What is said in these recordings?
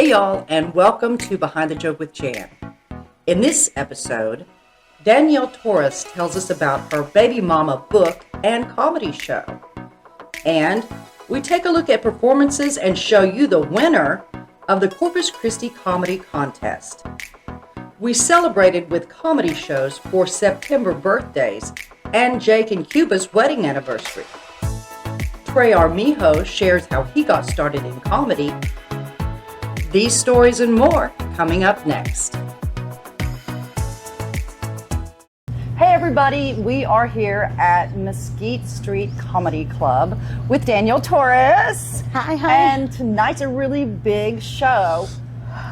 Hey y'all, and welcome to Behind the Joke with Jenn. In this episode, Danielle Torres tells us about her baby mama book and comedy show. And we take a look at performances and show you the winner of the Corpus Christi Comedy Contest. We celebrated with comedy shows for September birthdays and Jake and Cuba's wedding anniversary. Trey Armijo shares how he got started in comedy. These stories and more coming up next. Hey everybody, we are here at Mesquite Street Comedy Club with Danielle Torres. Hi. And tonight's a really big show.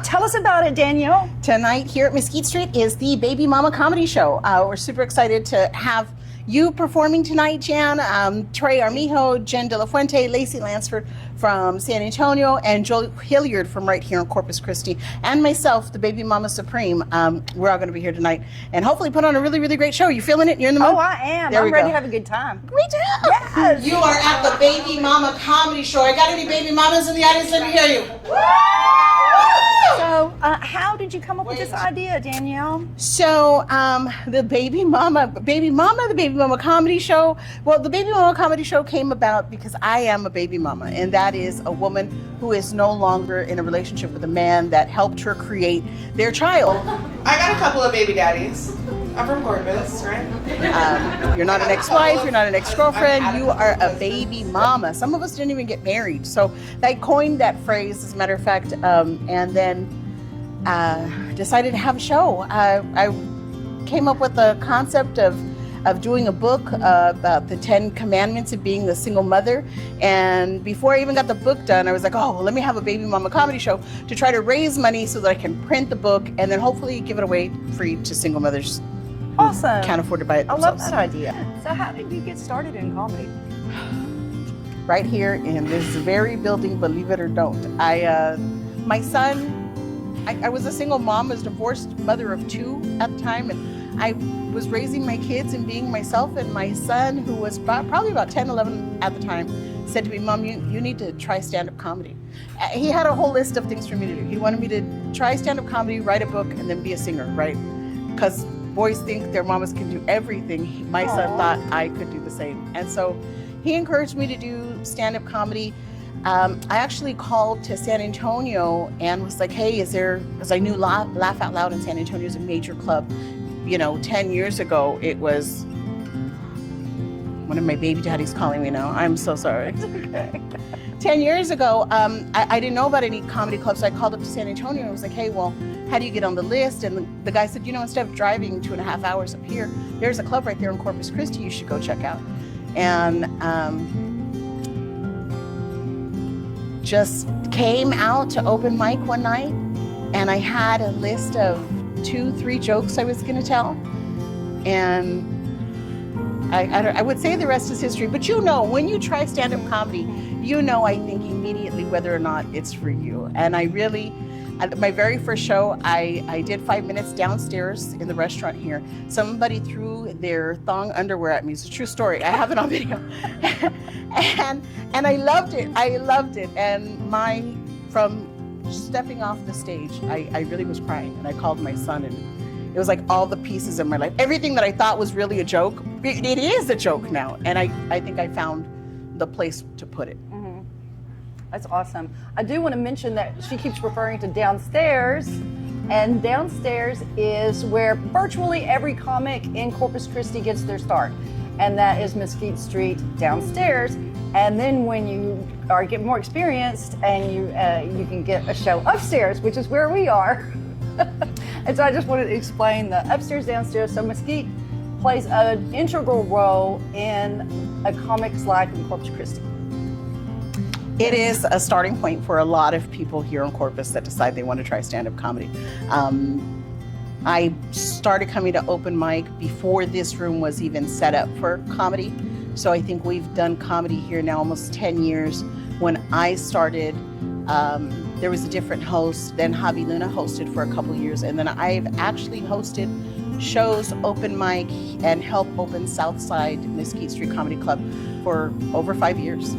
Tell us about it, Danielle. Tonight here at Mesquite Street is the Baby Mama Comedy Show. We're super excited to have you performing tonight, Jan. Trey Armijo, Jenn Delafuente, Lacey Lansford from San Antonio, and Joel Hilliard from right here in Corpus Christi, and myself, the Baby Mama Supreme. We're all going to be here tonight and hopefully put on a really, really great show. You feeling it? You're in the mood? Oh, I am. There I'm we ready go. to have a good time. Me too. Yes. You are at the Baby Mama Comedy Show. I got any baby mamas in the audience? Let me hear you. So, how did you come up with this idea, Danielle? So, the Baby Mama Comedy Show. Well, the Baby Mama Comedy Show came about because I am a baby mama, and that is a woman who is no longer in a relationship with a man that helped her create their child. I got a couple of baby daddies. I'm from Corpus, right? You're not an ex-wife, you're not an ex-girlfriend, you are a baby mama. Some of us didn't even get married. So I coined that phrase, as a matter of fact, and then decided to have a show. I came up with the concept of doing a book about the 10 commandments of being a single mother. And before I even got the book done, I was like, oh, well, let me have a Baby Mama Comedy Show to try to raise money so that I can print the book and then hopefully give it away free to single mothers. Awesome. Can't afford to buy it I themselves. love that idea. So how did you get started in comedy? Right here in this very building, believe it or don't. My son, I was a single mom, was divorced mother of 2 at the time, and I was raising my kids and being myself, and my son, who was probably about 10, 11 at the time, said to me, Mom, you need to try stand-up comedy. He had a whole list of things for me to do. He wanted me to try stand-up comedy, write a book, and then be a singer, right? Because boys think their mamas can do everything. My son thought I could do the same. And so he encouraged me to do stand-up comedy. I actually called to San Antonio and was like, hey, because I knew Laugh Out Loud in San Antonio is a major club. 10 years ago, it was one of my baby daddies calling me now. I'm so sorry. Okay. 10 years ago, I didn't know about any comedy clubs, so I called up to San Antonio and was like, hey, well, how do you get on the list? And the guy said, instead of driving 2.5 hours up here, there's a club right there in Corpus Christi you should go check out. And just came out to open mic one night, and I had a list of 2-3 jokes I was going to tell. And I would say the rest is history, but when you try stand-up comedy, I think immediately whether or not it's for you. And my very first show, I did 5 minutes downstairs in the restaurant here. Somebody threw their thong underwear at me. It's a true story. I have it on video. and I loved it. And from stepping off the stage, I really was crying. And I called my son, and it was like all the pieces of my life. Everything that I thought was really a joke, it is a joke now. And I think I found the place to put it. That's awesome. I do want to mention that she keeps referring to downstairs, and downstairs is where virtually every comic in Corpus Christi gets their start, and that is Mesquite Street downstairs. And then when you get more experienced, and you can get a show upstairs, which is where we are. And so I just wanted to explain the upstairs, downstairs. So Mesquite plays an integral role in a comic's life in Corpus Christi. It is a starting point for a lot of people here in Corpus that decide they want to try stand-up comedy. I started coming to open mic before this room was even set up for comedy. So I think we've done comedy here now almost 10 years. When I started, there was a different host. Then Javi Luna hosted for a couple years. And then I've actually hosted shows, open mic, and helped open Southside Mesquite Street Comedy Club for over 5 years.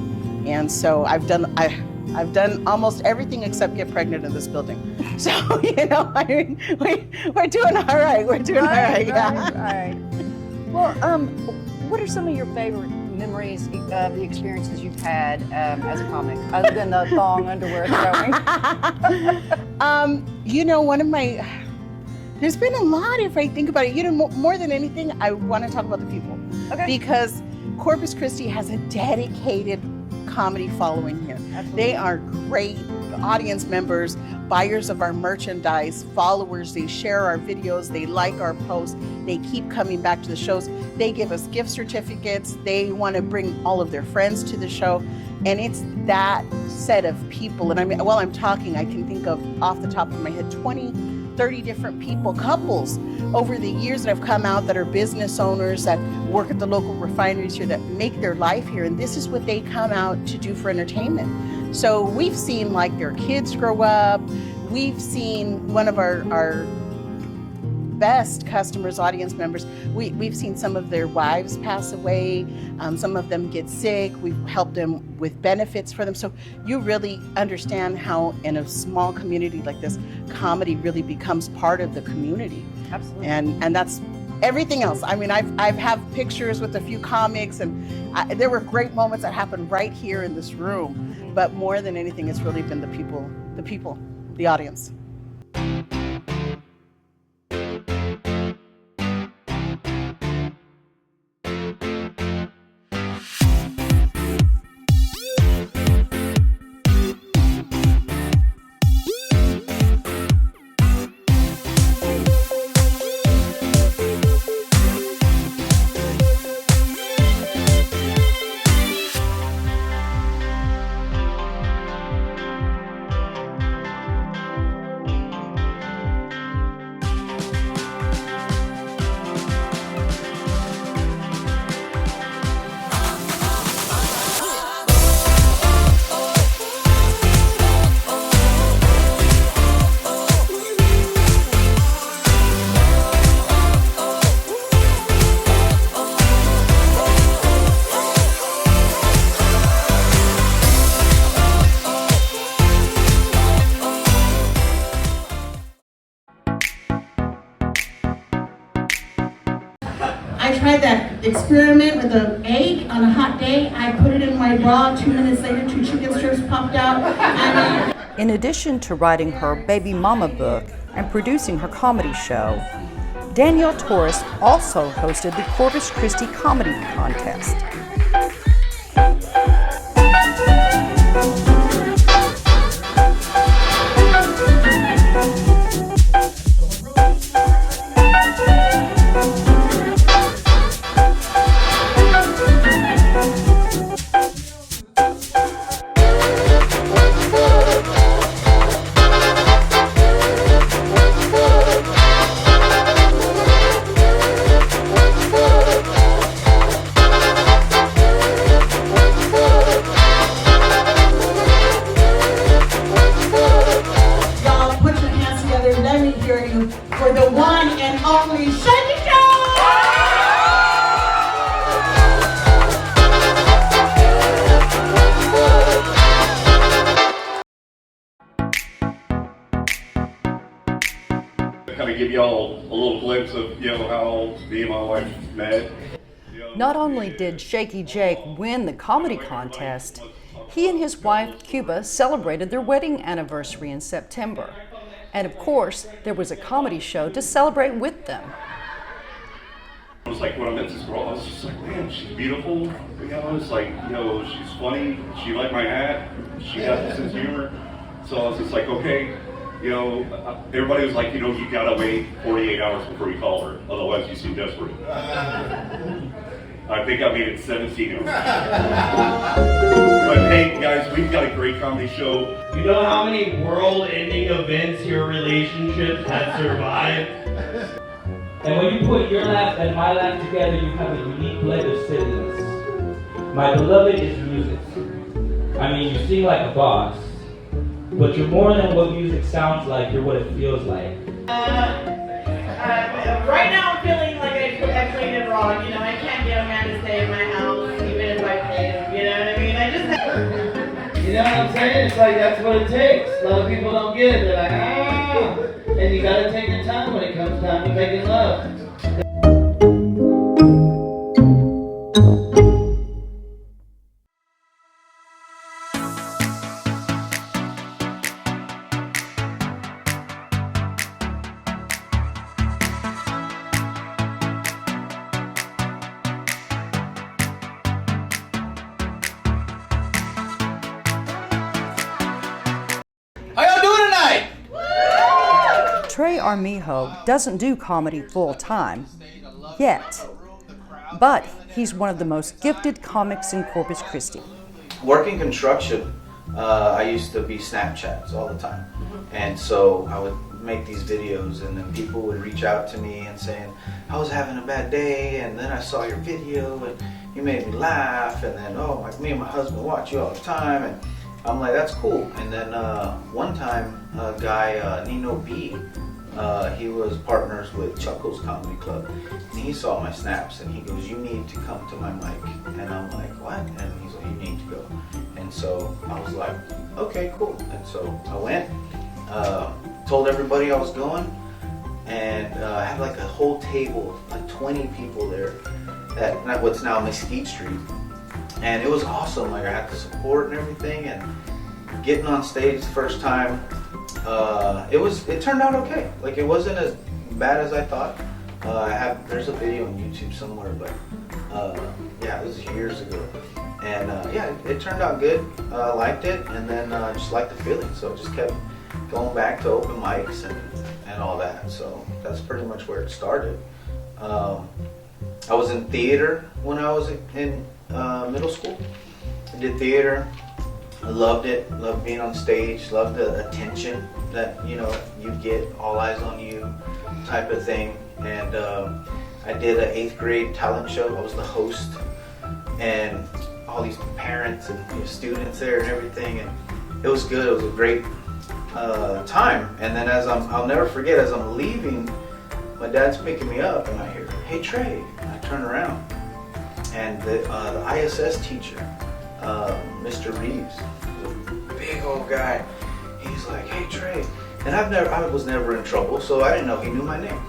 And so I've done almost everything except get pregnant in this building. So, you know, I mean, we're doing all right. We're doing all right. Yeah. Right. Well, what are some of your favorite memories of the experiences you've had as a comic, other than the thong underwear throwing? You know, there's been a lot if I think about it. You know, more than anything, I want to talk about the people. Okay. Because Corpus Christi has a dedicated comedy following here. Absolutely. They are great audience members, buyers of our merchandise, followers. They share our videos, they like our posts, they keep coming back to the shows. They give us gift certificates. They want to bring all of their friends to the show. And it's that set of people. And I mean, while I'm talking, I can think of off the top of my head 20, 30 different people, couples over the years that have come out that are business owners that work at the local refineries here that make their life here. And this is what they come out to do for entertainment. So we've seen like their kids grow up. We've seen one of our best customers, audience members, we've seen some of their wives pass away. Some of them get sick. We've helped them with benefits for them. So you really understand how in a small community like this, comedy really becomes part of the community. Absolutely. And that's everything else. I mean, I've have pictures with a few comics, and there were great moments that happened right here in this room. But more than anything, it's really been the people, the audience. I tried that experiment with an egg on a hot day. I put it in my bra. 2 minutes later, 2 chicken strips popped out. In addition to writing her Baby Mama book and producing her comedy show, Danielle Torres also hosted the Corpus Christi Comedy Contest. For the one and only Shaky Jake! Kind of give y'all a little glimpse of, you know, how me and my wife met. Not only did Shaky Jake win the comedy contest, he and his wife Cuba celebrated their wedding anniversary in September. And of course, there was a comedy show to celebrate with them. It was like when I met this girl, I was just like, man, she's beautiful. You know, it's like, you know, she's funny. She liked my hat. She got the sense of humor. So I was just like, okay, you know, everybody was like, you know, you gotta wait 48 hours before you call her, otherwise you seem desperate. I think I made it 17 hours. But hey, guys, we've got a great comedy show. You know how many world-ending events your relationship has survived? And when you put your laugh and my laugh together, you have a unique blend of silliness. My beloved is music. I mean, you sing like a boss, but you're more than what music sounds like, you're what it feels like. Right now I'm feeling like I played it wrong. You know, I can't get a man to stay in my house, even if I pay him. You know what I mean? I just have... You know what I'm saying? It's like, that's what it takes. A lot of people don't get it. They're like, ah. And you gotta take your time when it comes time to making love. Trey Armijo doesn't do comedy full-time, yet, but he's one of the most gifted comics in Corpus Christi. Working construction, I used to be Snapchats all the time. And so I would make these videos and then people would reach out to me and saying, I was having a bad day and then I saw your video and you made me laugh, and then, oh, like me and my husband watch you all the time. And I'm like, that's cool. And then one time, a guy, Nino B, he was partners with Chuckles Comedy Club, and he saw my snaps and he goes, you need to come to my mic. And I'm like, what? And he's like, you need to go. And so I was like, okay, cool. And so I went, told everybody I was going, and I had like a whole table, like 20 people there at what's now Mesquite Street. And it was awesome. Like, I had the support and everything, and getting on stage the first time, it turned out okay. Like, it wasn't as bad as I thought. There's a video on YouTube somewhere, but yeah, it was years ago. And yeah, it turned out good. I liked it, and then I just liked the feeling, so I just kept going back to open mics and all that. So that's pretty much where it started. I was in theater when I was in middle school. I did theater. I loved it. Loved being on stage. Loved the attention that, you know, you get, all eyes on you type of thing. And I did an 8th grade talent show. I was the host, and all these parents and students there and everything. And it was good. It was a great time. And then I'll never forget, as I'm leaving, my dad's picking me up, and I hear, hey Trey. And I turn around, and the ISS teacher, Mr. Reeves, a big old guy, he's like, hey Trey. And I was never in trouble, so I didn't know he knew my name.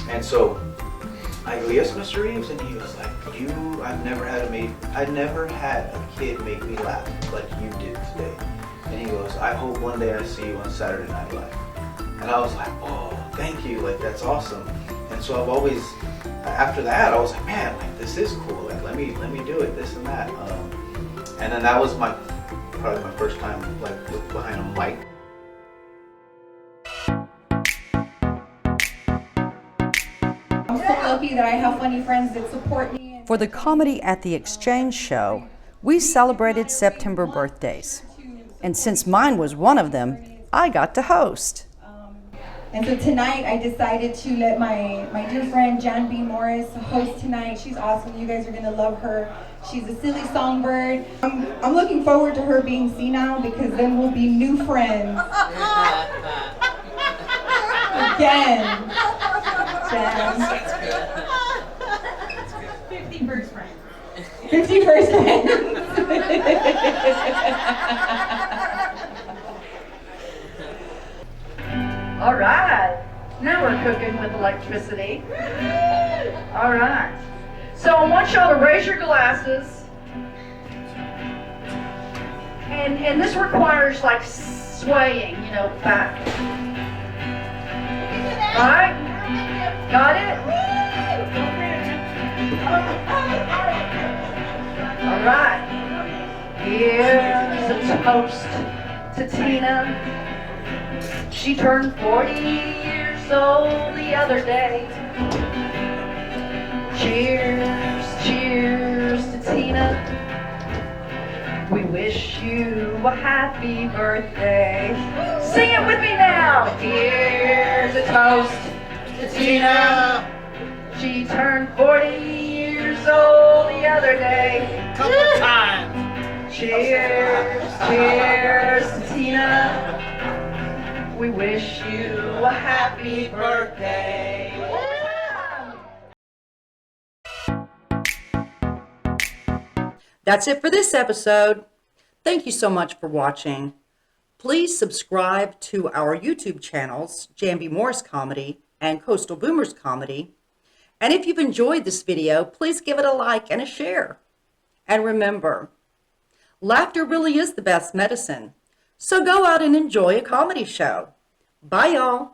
And so I go, yes, Mr. Eaves, and he was like, I've never had a kid make me laugh like you did today. And he goes, I hope one day I see you on Saturday Night Live. And I was like, oh, thank you, like, that's awesome. And so I've always, after that, I was like, man, like, this is cool, like, let me do it, this and that. And then that was probably my first time, like, behind a mic. I'm so lucky that I have funny friends that support me. For the Comedy at the Exchange show, we celebrated September birthdays. And since mine was one of them, I got to host. And so tonight I decided to let my dear friend Jenn B. Morris host tonight. She's awesome. You guys are gonna love her. She's a silly songbird. I'm looking forward to her being senile, because then we'll be new friends. Again. Jenn. 51st friend. 51st friends. All right, now we're cooking with electricity. All right, so I want y'all to raise your glasses, and this requires like swaying, you know, back. All right, got it? All right, here's a toast to Tina. She turned 40 years old the other day. Cheers, cheers to Tina. We wish you a happy birthday. Sing it with me now. Here's a toast to Tina. She turned 40 years old the other day. Couple times. Cheers, cheers to Tina. We wish you a happy birthday. That's it for this episode. Thank you so much for watching. Please subscribe to our YouTube channels, Jan B. Morris Comedy and Coastal Boomers Comedy. And if you've enjoyed this video, please give it a like and a share. And remember, laughter really is the best medicine. So go out and enjoy a comedy show. Bye, y'all.